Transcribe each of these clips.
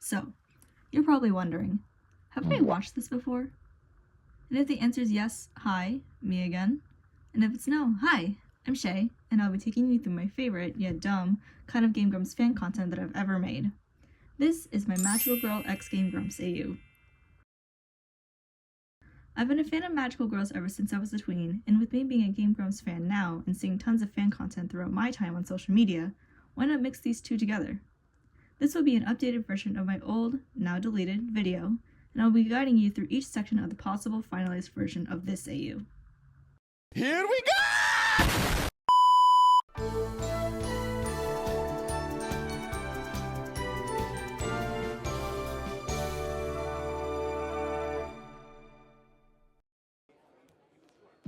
So, you're probably wondering, have I watched this before? And if the answer is yes, hi, me again. And if it's no, hi, I'm Shay, and I'll be taking you through my favorite, yet dumb, kind of Game Grumps fan content that I've ever made. This is my Magical Girl X Game Grumps AU. I've been a fan of Magical Girls ever since I was a tween, and with me being a Game Grumps fan now and seeing tons of fan content throughout my time on social media, why not mix these two together? This will be an updated version of my old, now deleted, video, and I'll be guiding you through each section of the possible finalized version of this AU. Here we go!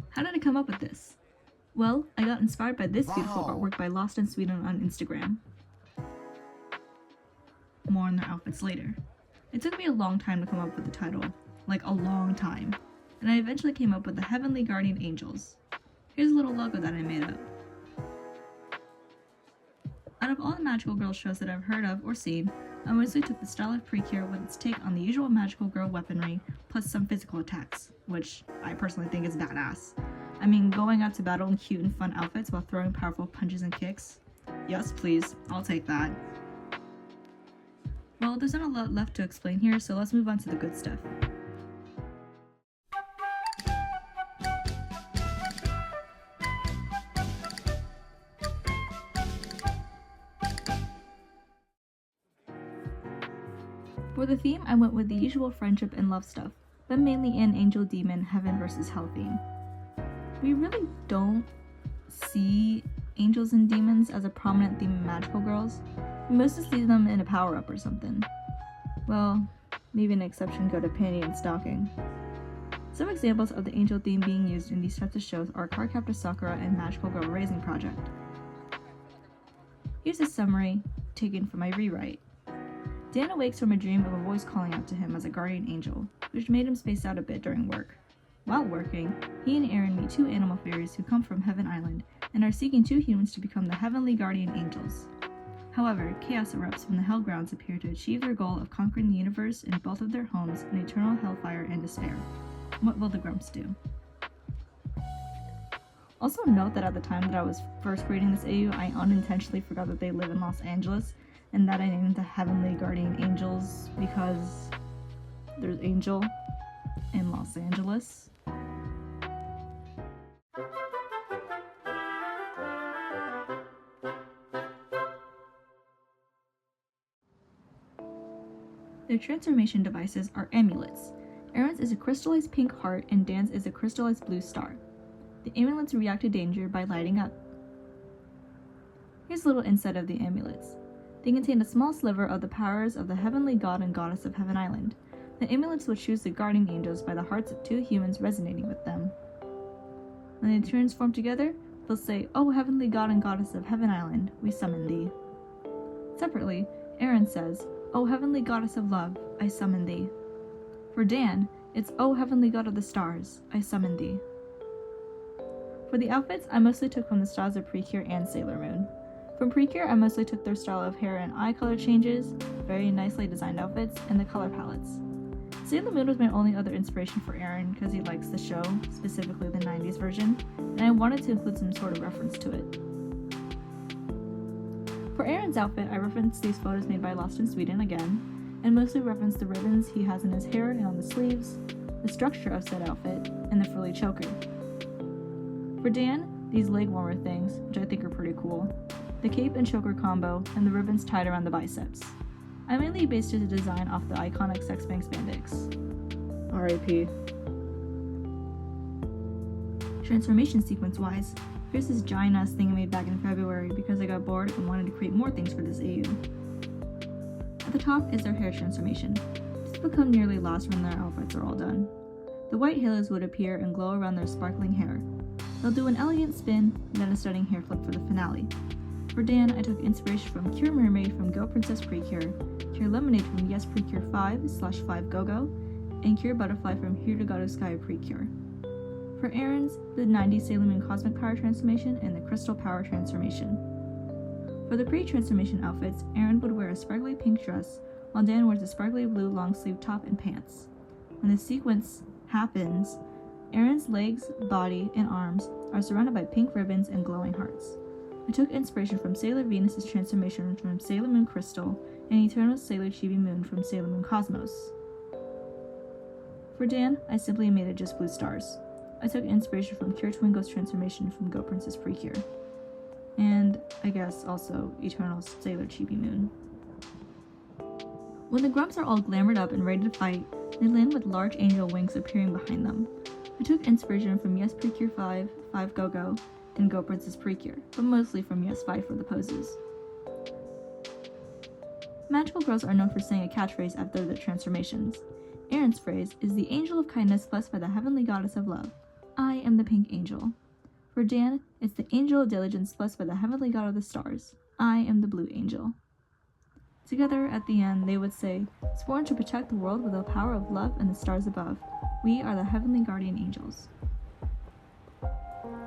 How did I come up with this? Well, I got inspired by this beautiful artwork by Lost in Sweden on Instagram. More on their outfits later. It took me a long time to come up with the title, like a long time, and I eventually came up with the Heavenly Guardian Angels. Here's a little logo that I made up. Out of all the Magical Girl shows that I've heard of or seen, I mostly took the style of Precure with its take on the usual Magical Girl weaponry, plus some physical attacks, which I personally think is badass. I mean, going out to battle in cute and fun outfits while throwing powerful punches and kicks? Yes, please, I'll take that. Well, there's not a lot left to explain here, so let's move on to the good stuff. For the theme, I went with the usual friendship and love stuff, but mainly in Angel Demon Heaven vs. Hell theme. We really don't see angels and demons as a prominent theme in Magical Girls. We mostly see them in a power-up or something. Well, maybe an exception go to Panty and Stocking. Some examples of the angel theme being used in these types of shows are Cardcaptor Sakura and Magical Girl Raising Project. Here's a summary taken from my rewrite. Dan awakes from a dream of a voice calling out to him as a guardian angel, which made him space out a bit during work. While working, he and Aaron meet two animal fairies who come from Heaven Island and are seeking two humans to become the Heavenly Guardian Angels. However, chaos erupts when the Hellgrounds appear to achieve their goal of conquering the universe in both of their homes in eternal hellfire and despair. What will the Grumps do? Also note that at the time that I was first creating this AU, I unintentionally forgot that they live in Los Angeles, and that I named the Heavenly Guardian Angels because there's Angel in Los Angeles. Their transformation devices are amulets. Aaron's is a crystallized pink heart and Dan's is a crystallized blue star. The amulets react to danger by lighting up. Here's a little insight of the amulets. They contain a small sliver of the powers of the heavenly god and goddess of Heaven Island. The amulets will choose the guardian angels by the hearts of two humans resonating with them. When they transform together, they'll say, "O heavenly god and goddess of Heaven Island, we summon thee." Separately, Aaron says, "O heavenly goddess of love, I summon thee." For Dan, it's "O heavenly god of the stars, I summon thee." For the outfits, I mostly took from the styles of Precure and Sailor Moon. From Precure, I mostly took their style of hair and eye color changes, very nicely designed outfits, and the color palettes. Sailor Moon was my only other inspiration for Aaron because he likes the show, specifically the 90s version, and I wanted to include some sort of reference to it. For Aaron's outfit, I referenced these photos made by Lost in Sweden again, and mostly referenced the ribbons he has in his hair and on the sleeves, the structure of said outfit, and the frilly choker. For Dan, these leg warmer things, which I think are pretty cool, the cape and choker combo, and the ribbons tied around the biceps. I mainly based his design off the iconic Sex Bank spandex. R.I.P. Transformation sequence-wise, here's this giant-ass thing I made back in February because I got bored and wanted to create more things for this AU. At the top is their hair transformation. This will become nearly lost when their outfits are all done. The white halos would appear and glow around their sparkling hair. They'll do an elegant spin, and then a stunning hair flip for the finale. For Dan, I took inspiration from Cure Mermaid from Go Princess Precure, Cure Lemonade from Yes Precure 5/5 Go-Go, and Cure Butterfly from Here to Go to Sky Precure. For Aaron's, the 90s Sailor Moon Cosmic Power Transformation and the Crystal Power Transformation. For the pre-transformation outfits, Aaron would wear a sparkly pink dress while Dan wears a sparkly blue long-sleeve top and pants. When the sequence happens, Aaron's legs, body, and arms are surrounded by pink ribbons and glowing hearts. I took inspiration from Sailor Venus' transformation from Sailor Moon Crystal and Eternal Sailor Chibi Moon from Sailor Moon Cosmos. For Dan, I simply made it just blue stars. I took inspiration from Cure Twingo's transformation from Go Princess Precure. And, I guess, also Eternal Sailor Chibi Moon. When the Grumps are all glamored up and ready to fight, they land with large angel wings appearing behind them. I took inspiration from Yes Precure 5, 5 Go-Go, and Go Princess Precure, but mostly from Yes 5 for the poses. Magical girls are known for saying a catchphrase after their transformations. Aaron's phrase is the angel of kindness blessed by the heavenly goddess of love. I am the pink angel. For Dan, it's the angel of diligence blessed by the heavenly god of the stars. I am the blue angel. Together, at the end, they would say, sworn to protect the world with the power of love and the stars above. We are the heavenly guardian angels.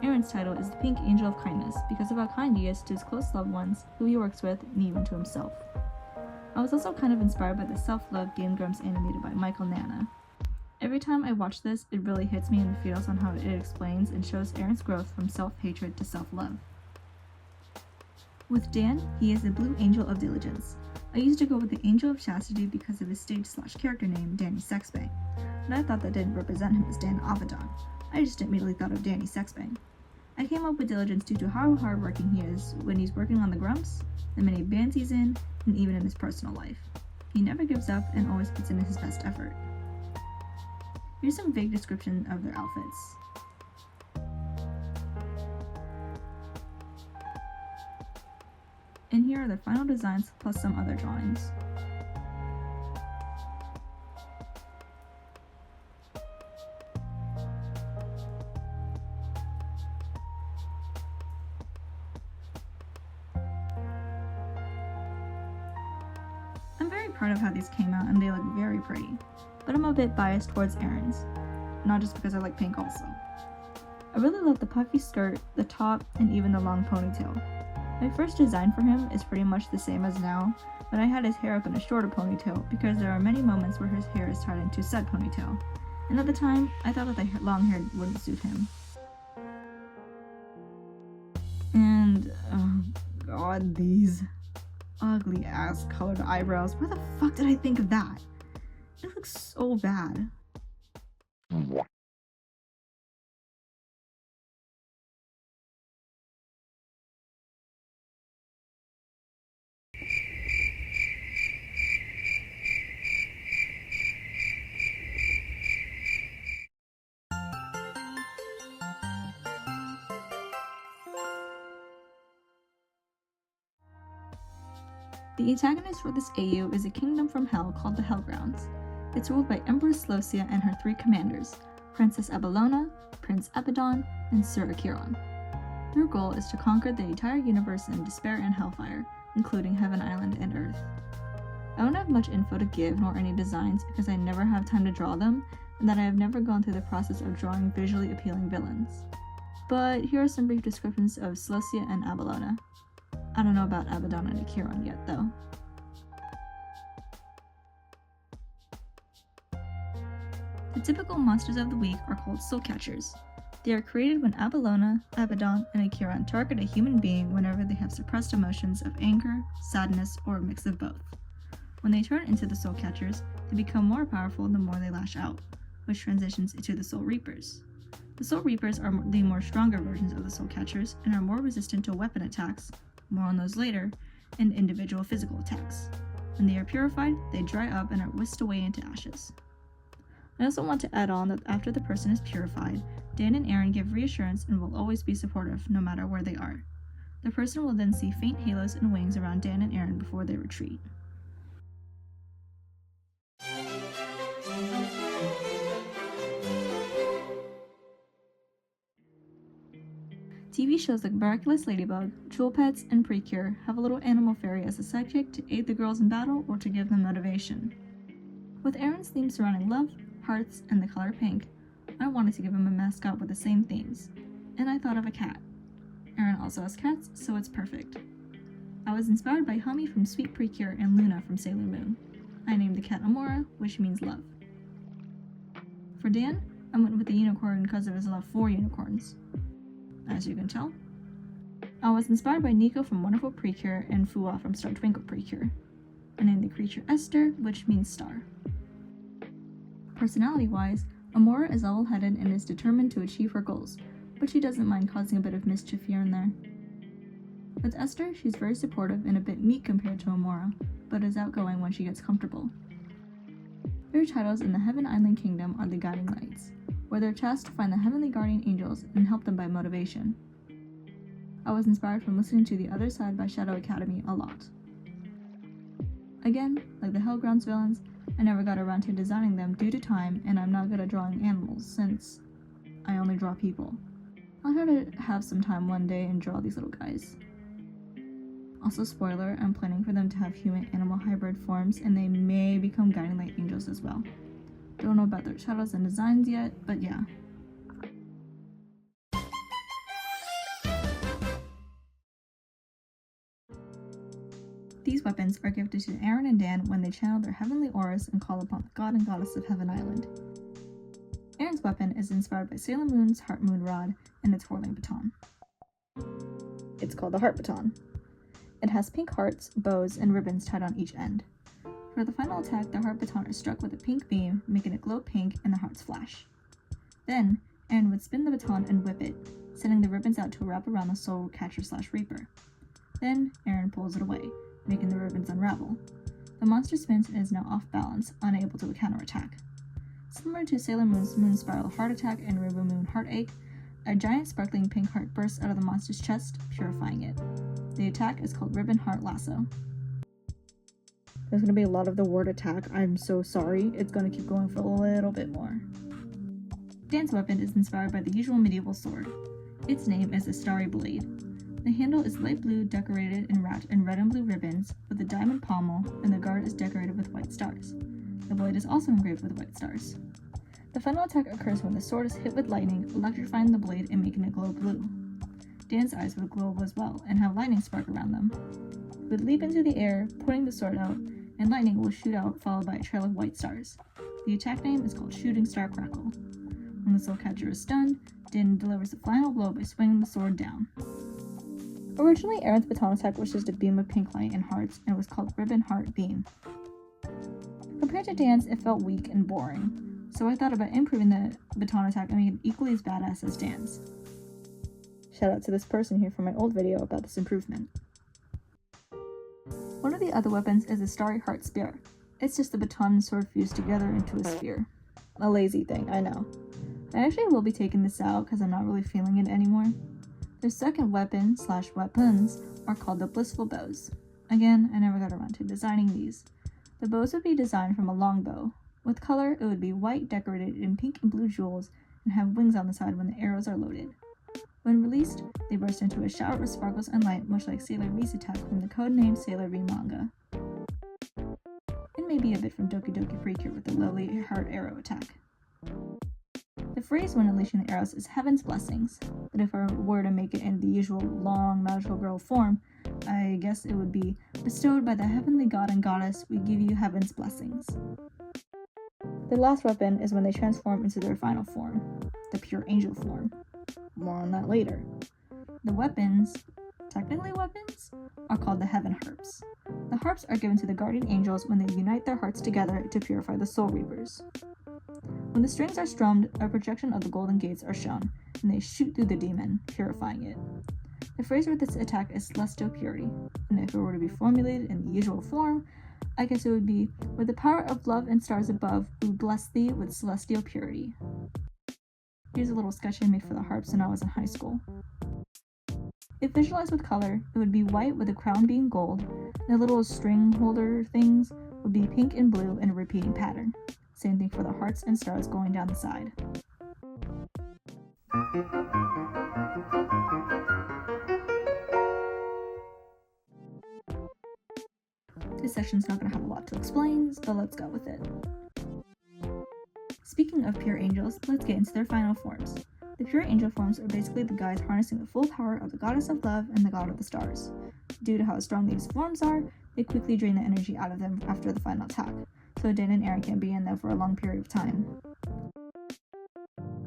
Aaron's title is the Pink Angel of Kindness because of how kind he is to his close loved ones, who he works with, and even to himself. I was also kind of inspired by the Self-Love Game Grumps animated by Michael Nana. Every time I watch this, it really hits me in the feels on how it explains and shows Aaron's growth from self-hatred to self-love. With Dan, he is the Blue Angel of Diligence. I used to go with the Angel of Chastity because of his stage/character name, Danny Sexbang, but I thought that didn't represent him as Dan Avedon. I just immediately thought of Danny Sexbang. I came up with Diligence due to how hardworking he is when he's working on the Grumps, the many bands he's in, and even in his personal life. He never gives up and always puts in his best effort. Here's some vague description of their outfits. And here are their final designs plus some other drawings. I'm very proud of how these came out and they look very pretty, but I'm a bit biased towards Aaron's, not just because I like pink also. I really love the puffy skirt, the top, and even the long ponytail. My first design for him is pretty much the same as now, but I had his hair up in a shorter ponytail because there are many moments where his hair is tied into said ponytail, and at the time, I thought that the long hair wouldn't suit him. And, oh god, these ugly ass colored eyebrows. Where the fuck did I think of that? It looks so bad. The antagonist for this AU is a kingdom from hell called the Hellgrounds. It's ruled by Empress Slocia and her 3 commanders, Princess Abelona, Prince Abaddon, and Sir Acheron. Their goal is to conquer the entire universe in despair and hellfire, including Heaven Island and Earth. I don't have much info to give nor any designs because I never have time to draw them, and that I have never gone through the process of drawing visually appealing villains. But here are some brief descriptions of Slocia and Abelona. I don't know about Abaddon and Acheron yet, though. The typical monsters of the week are called Soul Catchers. They are created when Abelona, Abaddon, and Acheron target a human being whenever they have suppressed emotions of anger, sadness, or a mix of both. When they turn into the Soul Catchers, they become more powerful the more they lash out, which transitions into the Soul Reapers. The Soul Reapers are the more stronger versions of the Soul Catchers and are more resistant to weapon attacks, more on those later, and individual physical attacks. When they are purified, they dry up and are whisked away into ashes. I also want to add on that after the person is purified, Dan and Aaron give reassurance and will always be supportive no matter where they are. The person will then see faint halos and wings around Dan and Aaron before they retreat. TV shows like Miraculous Ladybug, Jewel Pets, and Precure have a little animal fairy as a sidekick to aid the girls in battle or to give them motivation. With Aaron's theme surrounding love, hearts, and the color pink, I wanted to give him a mascot with the same themes, and I thought of a cat. Aaron also has cats, so it's perfect. I was inspired by Hummy from Sweet Precure and Luna from Sailor Moon. I named the cat Amora, which means love. For Dan, I went with the unicorn because of his love for unicorns. As you can tell, I was inspired by Nico from Wonderful Precure and Fua from Star Twinkle Precure. I named the creature Esther, which means star. Personality-wise, Amora is level-headed and is determined to achieve her goals, but she doesn't mind causing a bit of mischief here and there. With Esther, she's very supportive and a bit meek compared to Amora, but is outgoing when she gets comfortable. Their titles in the Heaven Island Kingdom are the Guiding Lights, where they're tasked to find the heavenly guardian angels and help them by motivation. I was inspired from listening to The Other Side by Shadow Academy a lot. Again, like the Hellgrounds villains, I never got around to designing them due to time, and I'm not good at drawing animals since I only draw people. I'll try to have some time one day and draw these little guys. Also, spoiler, I'm planning for them to have human-animal hybrid forms, and they may become guiding light angels as well. Don't know about their shadows and designs yet, but yeah. These weapons are gifted to Aaron and Dan when they channel their heavenly auras and call upon the god and goddess of Heaven Island. Aaron's weapon is inspired by Sailor Moon's Heart Moon Rod and its whirling baton. It's called the Heart Baton. It has pink hearts, bows, and ribbons tied on each end. For the final attack, the Heart Baton is struck with a pink beam, making it glow pink and the hearts flash. Then, Aaron would spin the baton and whip it, sending the ribbons out to wrap around the Soul Catcher/Reaper. Then, Aaron pulls it away, making the ribbons unravel. The monster spins and is now off balance, unable to counterattack. Similar to Sailor Moon's Moon Spiral Heart Attack and Rainbow Moon Heartache, a giant sparkling pink heart bursts out of the monster's chest, purifying it. The attack is called Ribbon Heart Lasso. There's going to be a lot of the word attack, I'm so sorry. It's going to keep going for a little bit more. Dan's weapon is inspired by the usual medieval sword. Its name is the Starry Blade. The handle is light blue, decorated and wrapped in red and blue ribbons, with a diamond pommel, and the guard is decorated with white stars. The blade is also engraved with white stars. The final attack occurs when the sword is hit with lightning, electrifying the blade and making it glow blue. Dan's eyes would glow as well, and have lightning spark around them. He would leap into the air, pointing the sword out, and lightning will shoot out, followed by a trail of white stars. The attack name is called Shooting Star Crackle. When the Soul Catcher is stunned, Dan delivers the final blow by swinging the sword down. Originally, Aaron's baton attack was just a beam of pink light and hearts, and was called Ribbon Heart Beam. Compared to Dan's, it felt weak and boring, so I thought about improving the baton attack and making it equally as badass as Dan's. Shout out to this person here for my old video about this improvement. One of the other weapons is a Starry Heart Spear. It's just a baton and sword fused together into a spear. A lazy thing, I know. I actually will be taking this out because I'm not really feeling it anymore. Their second weapon/weapons are called the Blissful Bows. Again, I never got around to designing these. The bows would be designed from a long bow. With color, it would be white decorated in pink and blue jewels and have wings on the side when the arrows are loaded. When released, they burst into a shower of sparkles and light, much like Sailor V's attack from the codenamed Sailor V manga. And maybe a bit from Doki Doki Precure with the Lily Heart Arrow attack. The phrase when unleashing the arrows is Heaven's Blessings, but if I were to make it in the usual long magical girl form, I guess it would be bestowed by the heavenly god and goddess, we give you Heaven's Blessings. The last weapon is when they transform into their final form, the pure angel form. More on that later. The weapons, technically weapons, are called the Heaven Harps. The harps are given to the guardian angels when they unite their hearts together to purify the Soul Reapers. When the strings are strummed, a projection of the Golden Gates are shown, and they shoot through the demon, purifying it. The phrase for this attack is Celestial Purity, and if it were to be formulated in the usual form, I guess it would be, with the power of love and stars above, we bless thee with celestial purity. Here's a little sketch I made for the harps when I was in high school. If visualized with color, it would be white with the crown being gold, and the little string holder things would be pink and blue in a repeating pattern. Same thing for the hearts and stars going down the side. This section's not going to have a lot to explain, so let's go with it. Speaking of pure angels, let's get into their final forms. The pure angel forms are basically the guys harnessing the full power of the goddess of love and the god of the stars. Due to how strong these forms are, they quickly drain the energy out of them after the final attack, so Dan and Aaron can't be in there for a long period of time.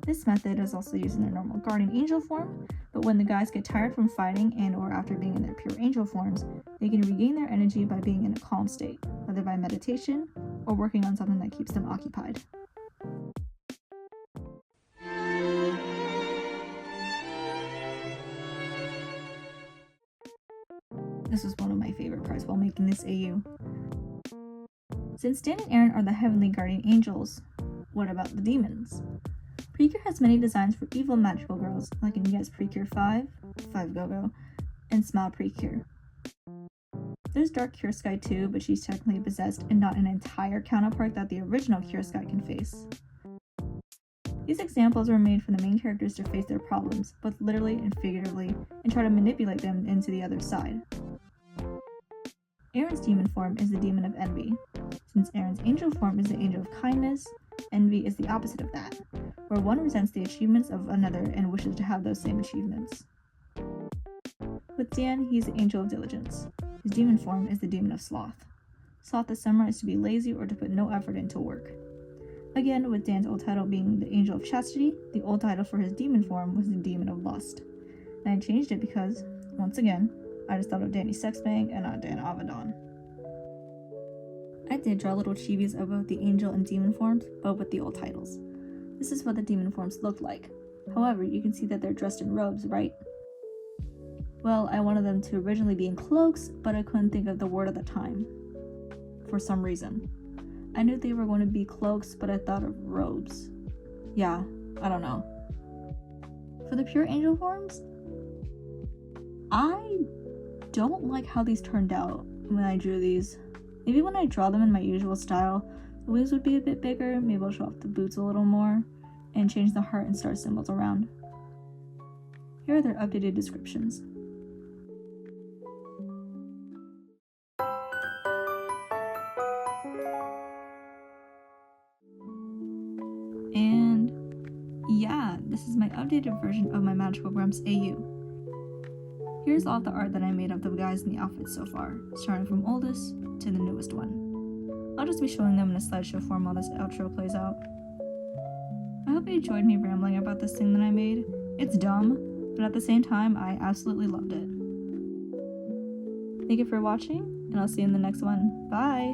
This method is also used in their normal guardian angel form, but when the guys get tired from fighting and or after being in their pure angel forms, they can regain their energy by being in a calm state, whether by meditation or working on something that keeps them occupied. This was one of my favorite parts while making this AU. Since Dan and Aaron are the heavenly guardian angels, what about the demons? Precure has many designs for evil magical girls, like in Yes Precure 5, 5 Go-Go, and Smile Precure. There's Dark Cure Sky too, but she's technically possessed and not an entire counterpart that the original Cure Sky can face. These examples were made for the main characters to face their problems, both literally and figuratively, and try to manipulate them into the other side. Aaron's demon form is the demon of envy. Since Aaron's angel form is the angel of kindness, envy is the opposite of that, where one resents the achievements of another and wishes to have those same achievements. With Dan, he's the angel of diligence. His demon form is the demon of sloth. Sloth is summarized to be lazy or to put no effort into work. Again, with Dan's old title being the angel of chastity, the old title for his demon form was the demon of lust. And I changed it because, once again, I just thought of Danny Sexbang and not Dan Avedon. I did draw little chibis of both the angel and demon forms, but with the old titles. This is what the demon forms look like. However, you can see that they're dressed in robes, right? Well, I wanted them to originally be in cloaks, but I couldn't think of the word at the time. For some reason. I knew they were going to be cloaks, but I thought of robes. Yeah, I don't know. For the pure angel forms, I don't like how these turned out when I drew these. Maybe when I draw them in my usual style, the wings would be a bit bigger, maybe I'll show off the boots a little more, and change the heart and star symbols around. Here are their updated descriptions. And yeah, this is my updated version of my Magical Grumps AU. Here's all the art that I made of the guys in the outfits so far, starting from oldest to the newest one. I'll just be showing them in a slideshow form while this outro plays out. I hope you enjoyed me rambling about this thing that I made. It's dumb, but at the same time, I absolutely loved it. Thank you for watching, and I'll see you in the next one. Bye!